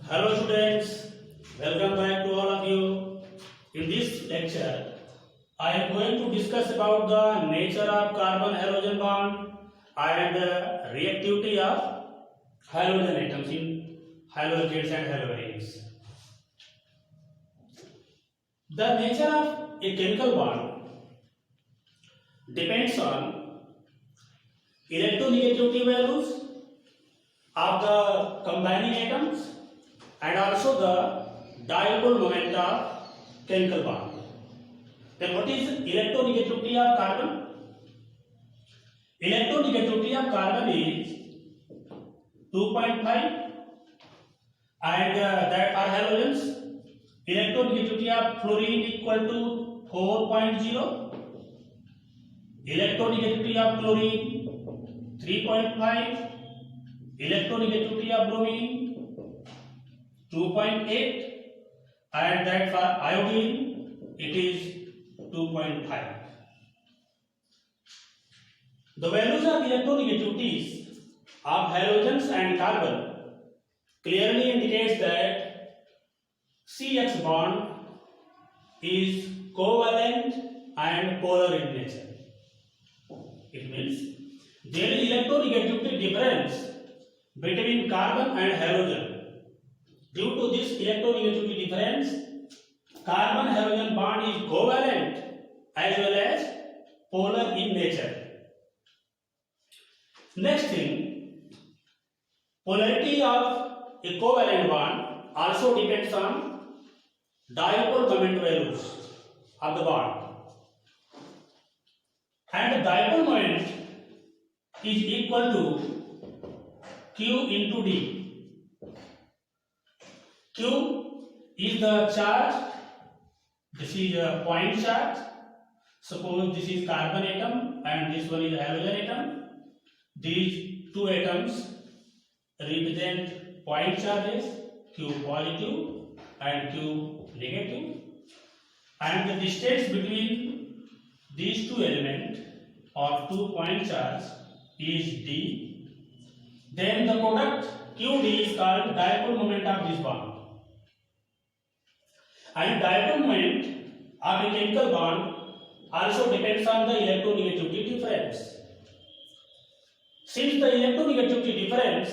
Hello students, welcome back to all of you. In this lecture, I am going to discuss about the nature of carbon halogen bond and the reactivity of halogen atoms in halogens and halogens. The nature of a chemical bond depends on electronegativity values of the combining atoms and also the dipole moment of chemical bond. Then what is electronegativity of carbon? Electronegativity of carbon is 2.5 and that are halogens. Electronegativity of fluorine equal to 4.0. Electronegativity of chlorine 3.5. Electronegativity of bromine 2.8 and that for iodine it is 2.5. The values of electronegativities of halogens and carbon clearly indicates that CH bond is covalent and polar in nature. It means there is electronegativity difference between carbon and halogen. Due to this electronegativity difference, carbon-halogen bond is covalent as well as polar in nature. Next thing, polarity of a covalent bond also depends on dipole moment values of the bond. And the dipole moment is equal to Q into D. Q is the charge, this is a point charge. Suppose this is carbon atom and this one is halogen atom. These two atoms represent point charges, Q positive and Q negative. And the distance between these two elements or 2 point charge is D. Then the product QD is called dipole moment of this bond. And dipole moment of a chemical bond also depends on the electronegativity difference. Since the electronegativity difference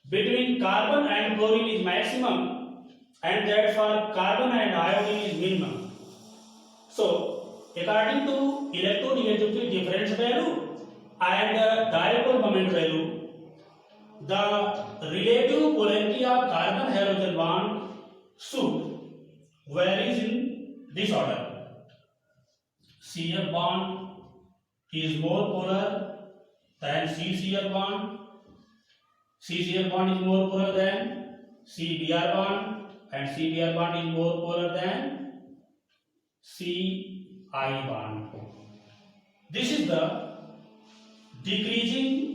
between carbon and chlorine is maximum and that for carbon and iodine is minimum. So, according to electronegativity difference value and dipole moment value, the relative polarity of carbon halogen bond should varies in this order. CF bond is more polar than CCl bond. CCl bond is more polar than CBr bond and CBr bond is more polar than Ci bond. This is the decreasing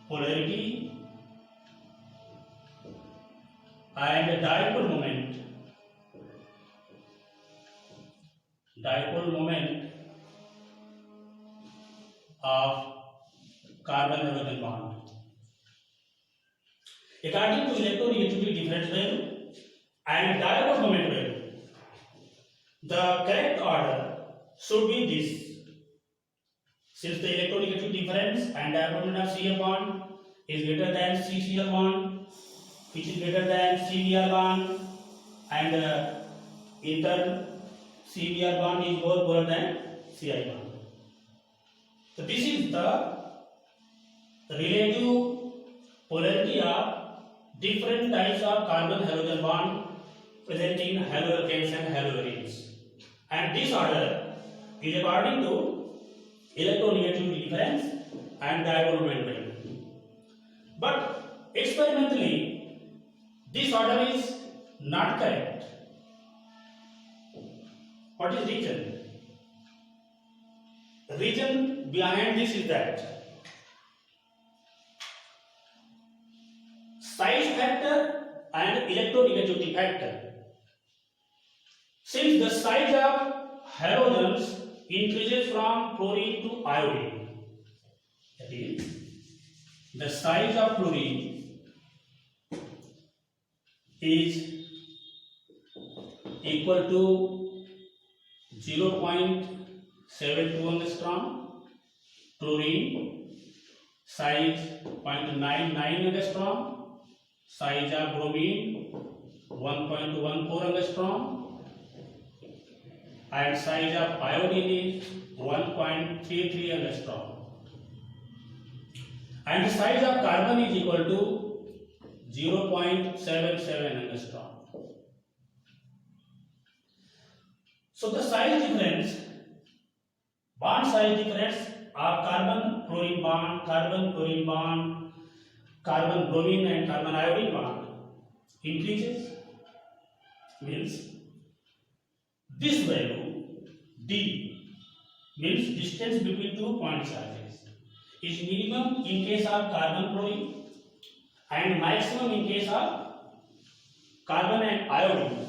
polarity and dipole moment of carbon halogen bond. According to electronegativity difference value and dipole moment value, the correct order should be this. Since the electronegativity difference and dipole moment of CF bond is greater than CCl bond, which is greater than CBr bond, and in turn CBr bond is more polar than Ci bond. So this is the relative polarity of different types of carbon halogen bond present in haloalkanes and haloarenes, and this order is according to electronegativity difference and dipole moment value. But experimentally, this order is not correct. What is reason? The reason behind this is that size factor and electronegativity factor. Since the size of halogens increases from chlorine to iodine, is the size of fluorine is equal to 0.72 angstrom, chlorine size 0.99 angstrom, size of bromine 1.14 angstrom, and size of iodine is 1.33 angstrom, and the size of carbon is equal to 0.77 angstrom. So the size difference, bond size difference of carbon chlorine bond, carbon chlorine bond, carbon bromine and carbon iodine bond increases, means this value d, means distance between 2 point charges, is minimum in case of carbon chlorine and maximum in case of carbon and iodine.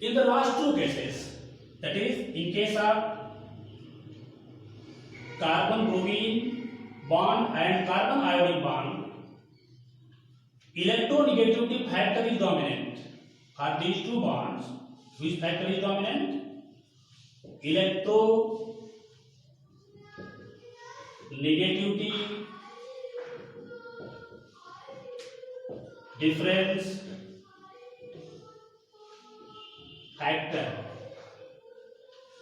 In the last two cases, that is in case of carbon bromine bond and carbon iodine bond, electronegativity factor is dominant. For these two bonds, which factor is dominant? Electronegativity difference factor.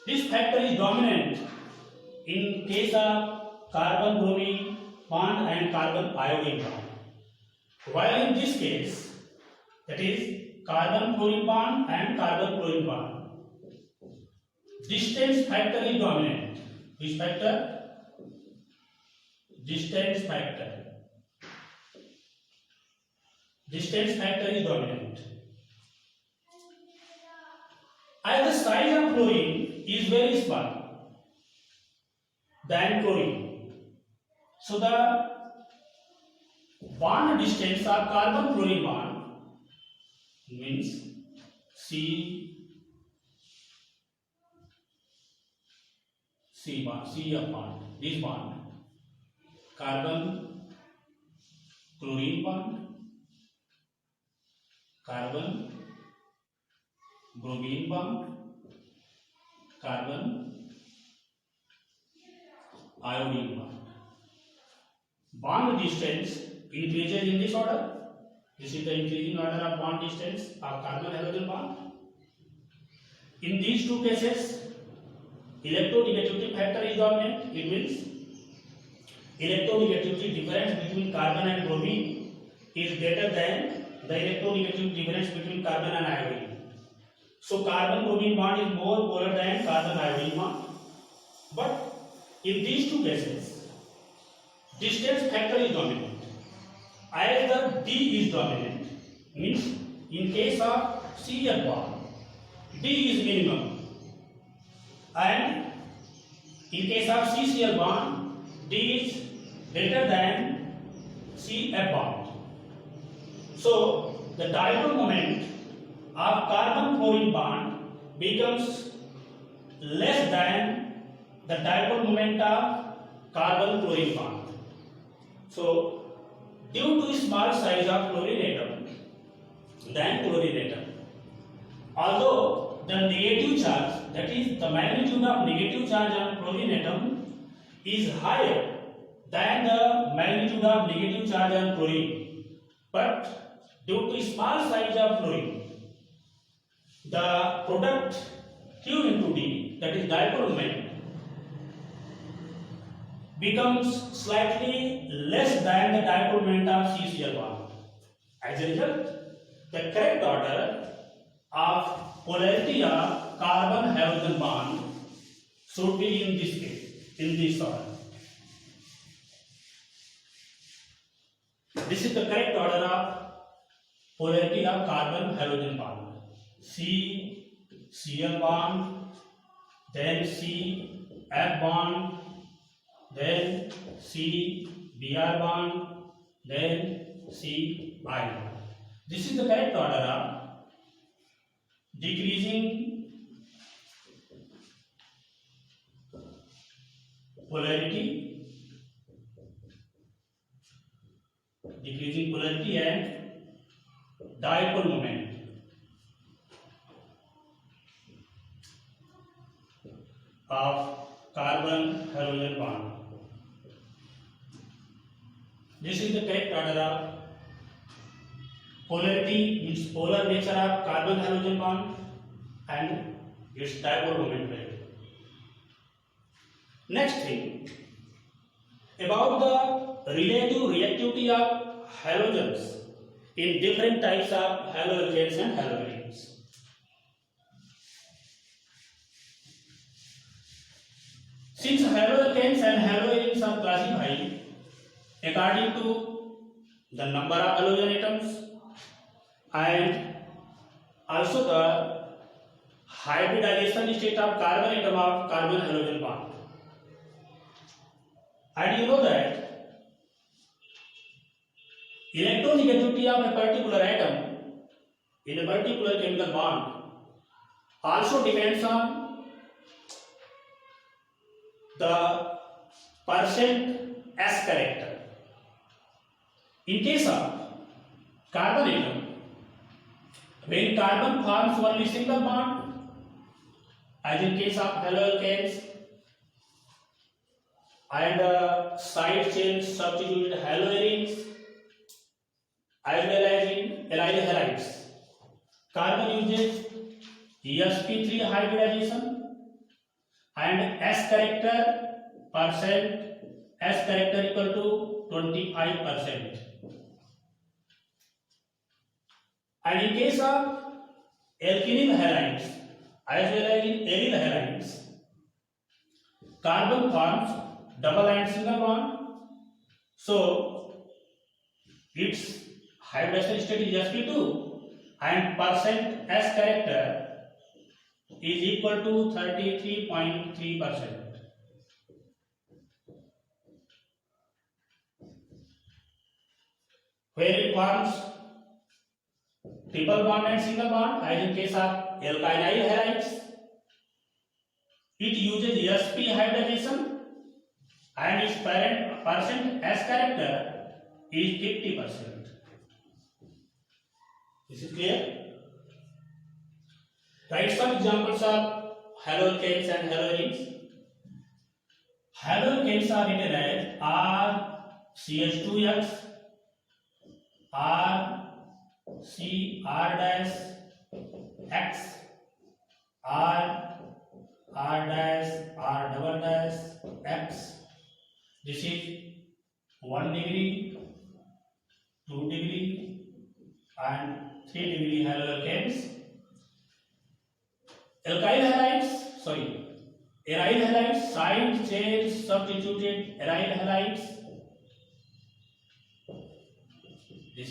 This factor is dominant in case of carbon bromine bond and carbon iodine bond, while in this case, that is carbon chlorine bond and carbon chlorine bond, distance factor is dominant. Which factor? Distance factor. Distance factor is dominant. As the size of fluorine is very small than chlorine, so the bond distance of carbon chlorine bond means C bond, C of bond, this bond, carbon chlorine bond, carbon bromine bond, carbon iodine bond. Bond distance increases in this order. This is the increasing order of bond distance of carbon halogen bond. In these two cases, electronegativity factor is dominant. It means electronegativity difference between carbon and bromine is greater than the electronegativity difference between carbon and iodine. So carbon bromine bond is more polar than carbon iodine bond. But in these two cases, distance factor is dominant. As the D is dominant, means in case of CL bond, D is minimum, and in case of CCl bond, D is greater than CF bond. So the dipole moment of carbon chlorine bond becomes less than the dipole moment of carbon chlorine bond. So due to small size of chlorine atom than chlorine atom, although the negative charge, that is the magnitude of negative charge on chlorine atom, is higher than the magnitude of negative charge on chlorine, but due to small size of chlorine, the product Q into D, that is dipole moment, becomes slightly less than the dipole moment of CCl bond. As a result, the correct order of polarity of carbon halogen bond should be in this case, in this order. This is the correct order of polarity of carbon halogen bond. Cl bond, then F bond, then Br bond, then I bond. This is the correct order of decreasing polarity decreasing polarity and dipole moment. Of carbon halogen bond. This is the correct order of polarity, means polar nature of carbon halogen bond and its dipole moment value. Next thing, about the relative reactivity of halogens in different types of haloalkanes and haloarenes. Since haloalkanes and haloarenes are classified according to the number of halogen atoms and also the hybridization state of carbon atom of carbon halogen bond. And you know that electronegativity of a particular atom in a particular chemical bond also depends on the percent S character. In case of carbon atom, when carbon forms only single bond, as in case of haloalkanes, and side chain substituted haloarenes, as well as in allyl halides, carbon uses sp3 hybridization and S character percent, S character equal to 25%. And in case of alkynyl halides as well as in aryl halides, carbon forms double and single bond, so its hybridization state is sp2 and percent S character is equal to 33.3%. Where it forms triple bond and single bond, as in case of alkynyl halides, it uses sp hybridization and its percent S character is 50%. This is clear? Write some examples of haloalkanes and haloarenes. Haloalkanes are written as RCH2X, RCR-X, R-R-X. This is 1 degree, 2 degree and 3 degree haloalkanes. Aryl halides, side chain substituted aryl halides. This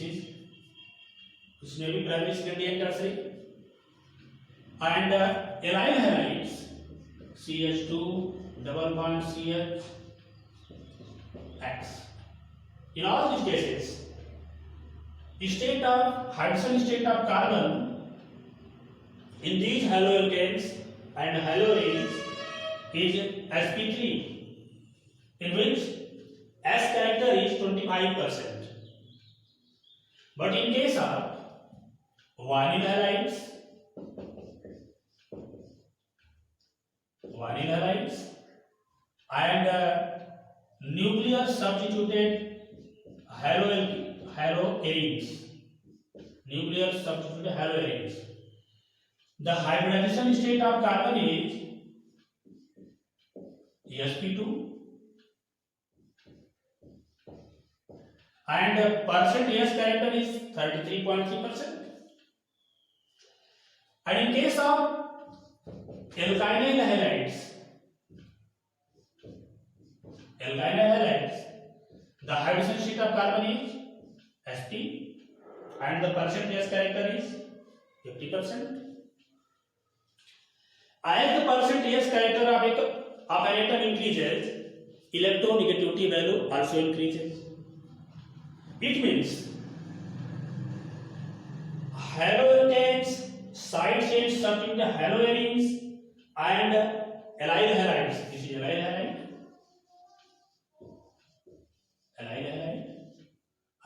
may be primary, secondary and tertiary. And aryl halides, CH2 double bond CH X. In all these cases, hydrogen state of carbon in these haloalkanes and haloarenes is sp3, in which S character is 25%. But in case of vinyl halides and nuclear substituted haloarenes, the hybridization state of carbon is sp2 and percent S character is 33.3%. And in case of alkynyl halides, the hydrogen state of carbon is sp and the percent S character is 50%. As the percent S character of an atom increases, electronegativity value also increases. It means haloalkanes, side chains substitute haloarenes and allyl halides. This is allyl halide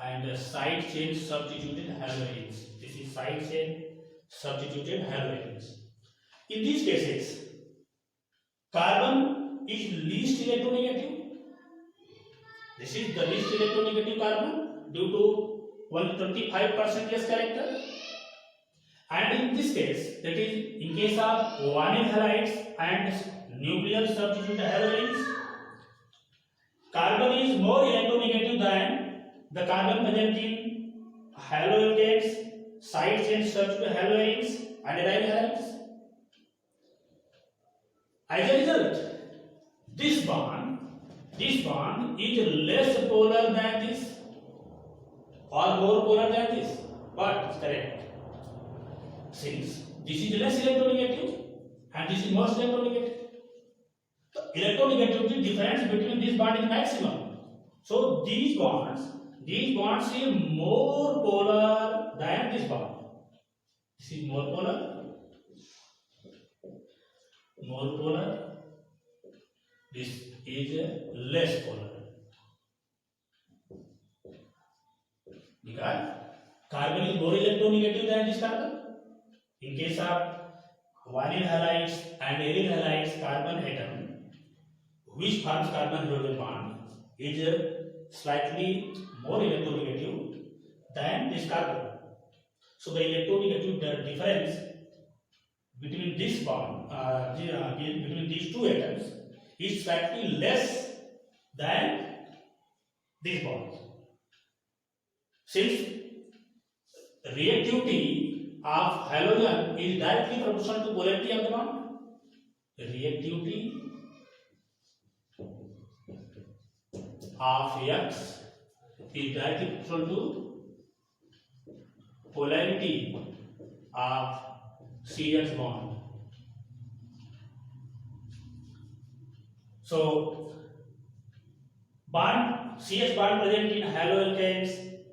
and and side chain substituted halogens. This is side chain substituted halogens. In these cases, carbon is least electronegative. This is the least electronegative carbon due to 125% less character. And in this case, that is in case of vinyl halides and nuclear substituted halogens, carbon is more electronegative than the carbon present in halogens, side chain substituted halogens and aryl halides. As a result, this bond is less polar than this or more polar than this. What is correct? Since this is less electronegative and this is most electronegative, the electronegativity difference between this bond is maximum. So these bonds are more polar than this bond. This is more polar, this is less polar, because carbon is more electronegative than this carbon. In case of vinyl halides and aryl halides carbon atom, which forms carbon hydrogen bond, is slightly more electronegative than this carbon. So the electronegative difference between this bond, between these two atoms, is slightly less than these bonds. Since reactivity of halogen is directly proportional to polarity of the bond, reactivity of X is directly proportional to polarity of CX bond. So CH bond present in haloalkanes,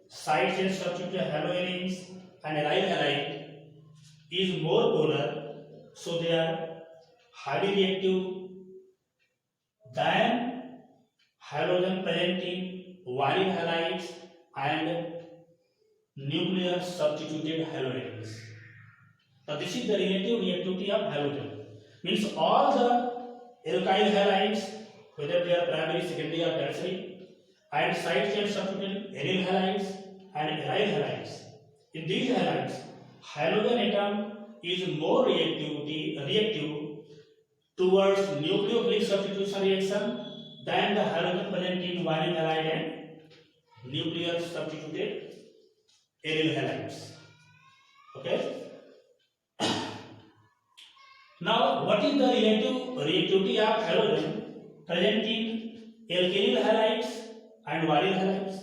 side chain substituted haloarenes and aryl halide is more polar, so they are highly reactive than halogen present in vinyl halides and nuclear substituted halogens. Now this is the relative reactivity of halogen. Means all the alkyl halides, whether they are primary, secondary or tertiary, and side chain substituted aryl halides and aryl halides. In these halides, halogen atom is more reactive towards nucleophilic substitution reaction than the halogen present in vinyl halide and nuclear substituted aryl halides. Okay. Now, what is the relative reactivity of halogen present in alkyl halides and vinyl halides?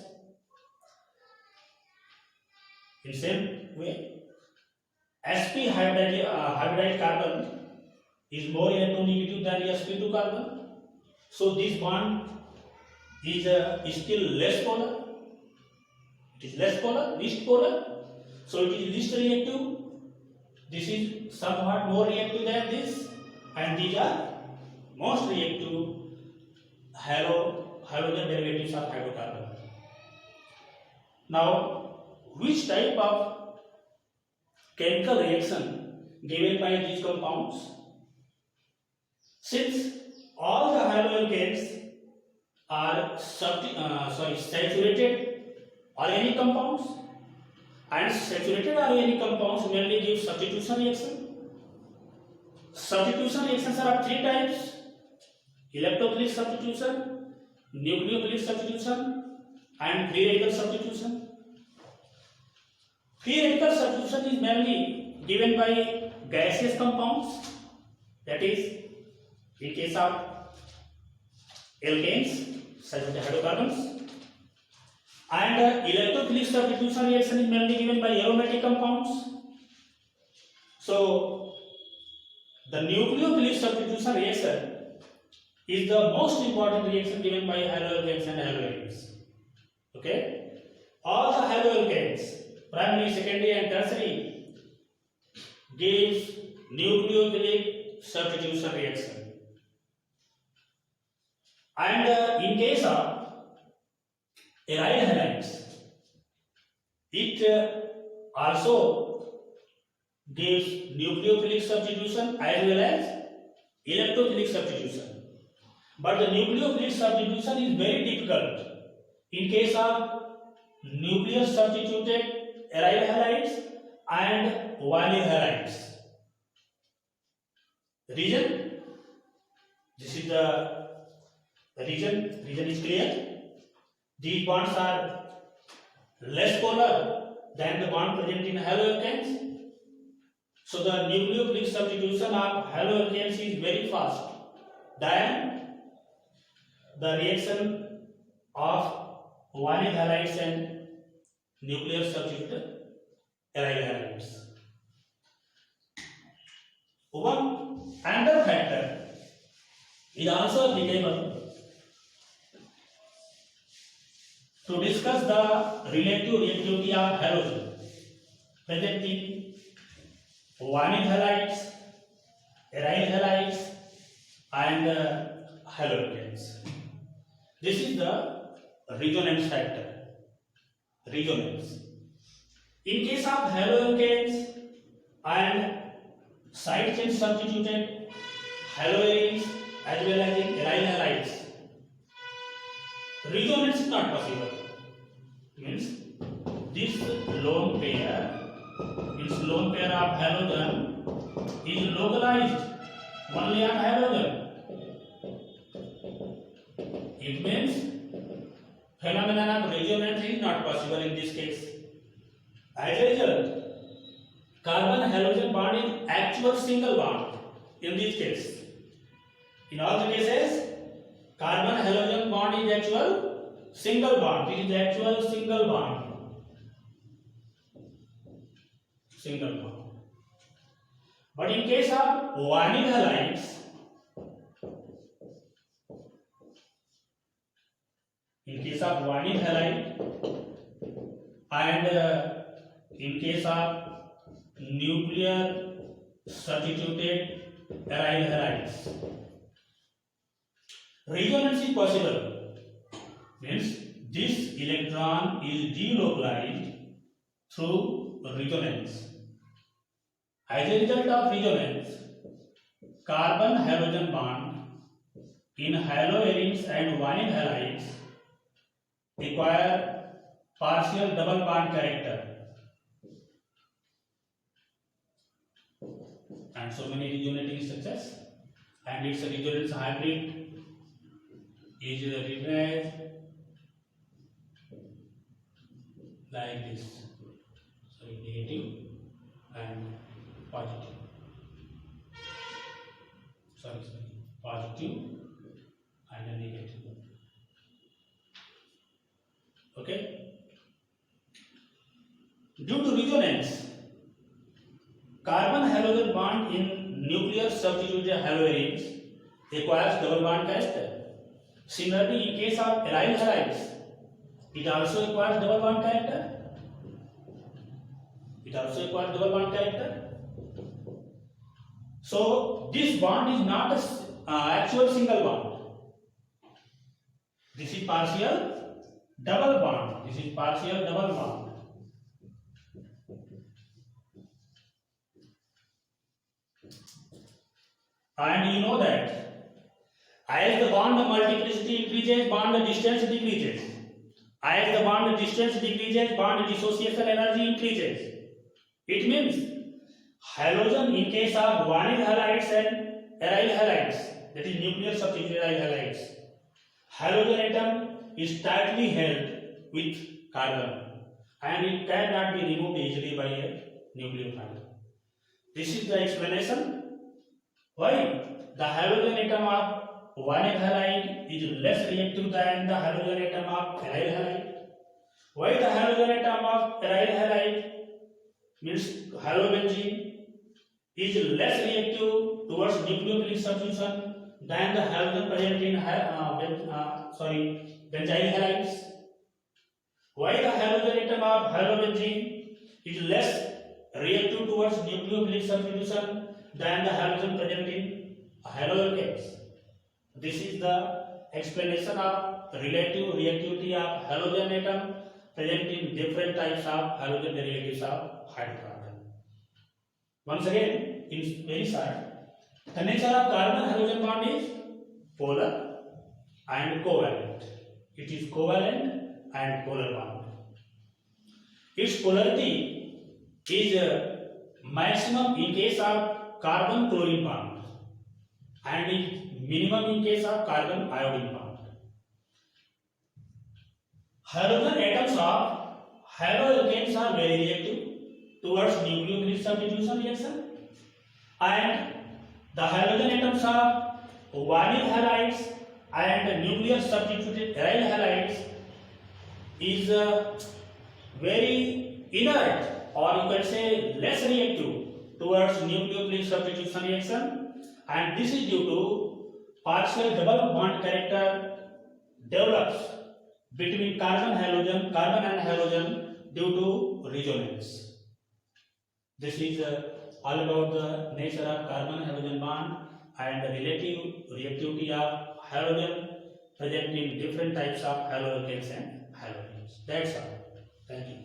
In same way, sp hybridized carbon is more electronegative than sp2 carbon. So this bond is still less polar. It is less polar, least polar. So it is least reactive. This is somewhat more reactive than this, and these are most reactive halogen derivatives of hydrocarbon. Now, which type of chemical reaction given by these compounds? Since all the haloalkanes are saturated organic compounds, and saturated organic compounds mainly give substitution reaction. Substitution reactions are of three types: electrophilic substitution, nucleophilic substitution, and free radical substitution. Free radical substitution is mainly given by gaseous compounds, that is, in case of alkanes, such as the hydrocarbons, and electrophilic substitution reaction is mainly given by aromatic compounds. So, the nucleophilic substitution reaction is the most important reaction given by haloalkanes and haloarenes. Okay, all the haloalkanes, primary, secondary, and tertiary, gives nucleophilic substitution reaction. And in case of aryl halides, It also gives nucleophilic substitution as well as electrophilic substitution. But the nucleophilic substitution is very difficult. In case of nuclear substituted aryl halides and vinyl halides. Reason? This is the reason. Reason is clear. These bonds are less polar than the bond present in haloalkanes. So the nucleophilic substitution of haloalkanes is very fast than the reaction of vinyl halides and nuclear substituted aryl halides. Another factor is also applicable to discuss the relative reactivity of halogen present in vinyl halides, aryl halides, and haloalkanes. This is the resonance factor. Resonance. In case of haloalkanes and side chain substituted haloarenes as well as in aryl halides, resonance is not possible. Means this lone pair of halogen is localized only on halogen. It means phenomenon of resonance is not possible in this case. As a result, carbon halogen bond is actual single bond in this case. In all the cases, carbon halogen bond is actual single bond. It is actual single bond. Single bond. But in case of vinyl halides, and in case of nuclear substituted aryl halides, resonance is possible. Means this electron is delocalized through resonance. As a result of resonance, carbon halogen bond in haloarenes and vinyl halides acquire partial double bond character, and so many resonating structures, and its resonance hybrid is written as like this. Sorry, negative and positive. Positive and a negative. Okay. Due to resonance, carbon halogen bond in nuclear substituted haloarenes acquires double bond character. Similarly, in case of aryl halides, it also acquires double bond character. So this bond is not a actual single bond. This is partial double bond. And you know that as the bond multiplicity increases, bond distance decreases. As the bond distance decreases, bond dissociation energy increases. It means halogen in case of vinyl halides and aryl halides, that is nuclear substituted aryl halides, halogen atom is tightly held with carbon and it cannot be removed easily by a nucleophile. This is the explanation why the halogen atom of vinyl halide is less reactive than the halogen atom of aryl halide. Why the halogen atom of aryl halide means halobenzene is less reactive towards nucleophilic substitution than the halogen present in benzyl halides. Why the halogen atom of halobenzene is less reactive towards nucleophilic substitution than the halogen present in haloalkanes. This is the explanation of relative reactivity of halogen atom present in different types of halogen derivatives of hydrocarbon. Once again, in very short, the nature of carbon halogen bond is polar and covalent. It is covalent and polar bond. Its polarity is maximum in case of carbon chlorine bond and is minimum in case of carbon iodine bond. Halogen atoms of haloalkanes are very reactive towards nucleophilic substitution reaction, and the halogen atoms of vinyl halides and nuclear substituted aryl halides is very inert, or you can say less reactive towards nucleophilic substitution reaction, and this is due to partial double bond character develops between carbon and halogen due to resonance. This is all about the nature of carbon halogen bond and the relative reactivity of halogen present in different types of haloalkanes and halogens. That's all. Thank you.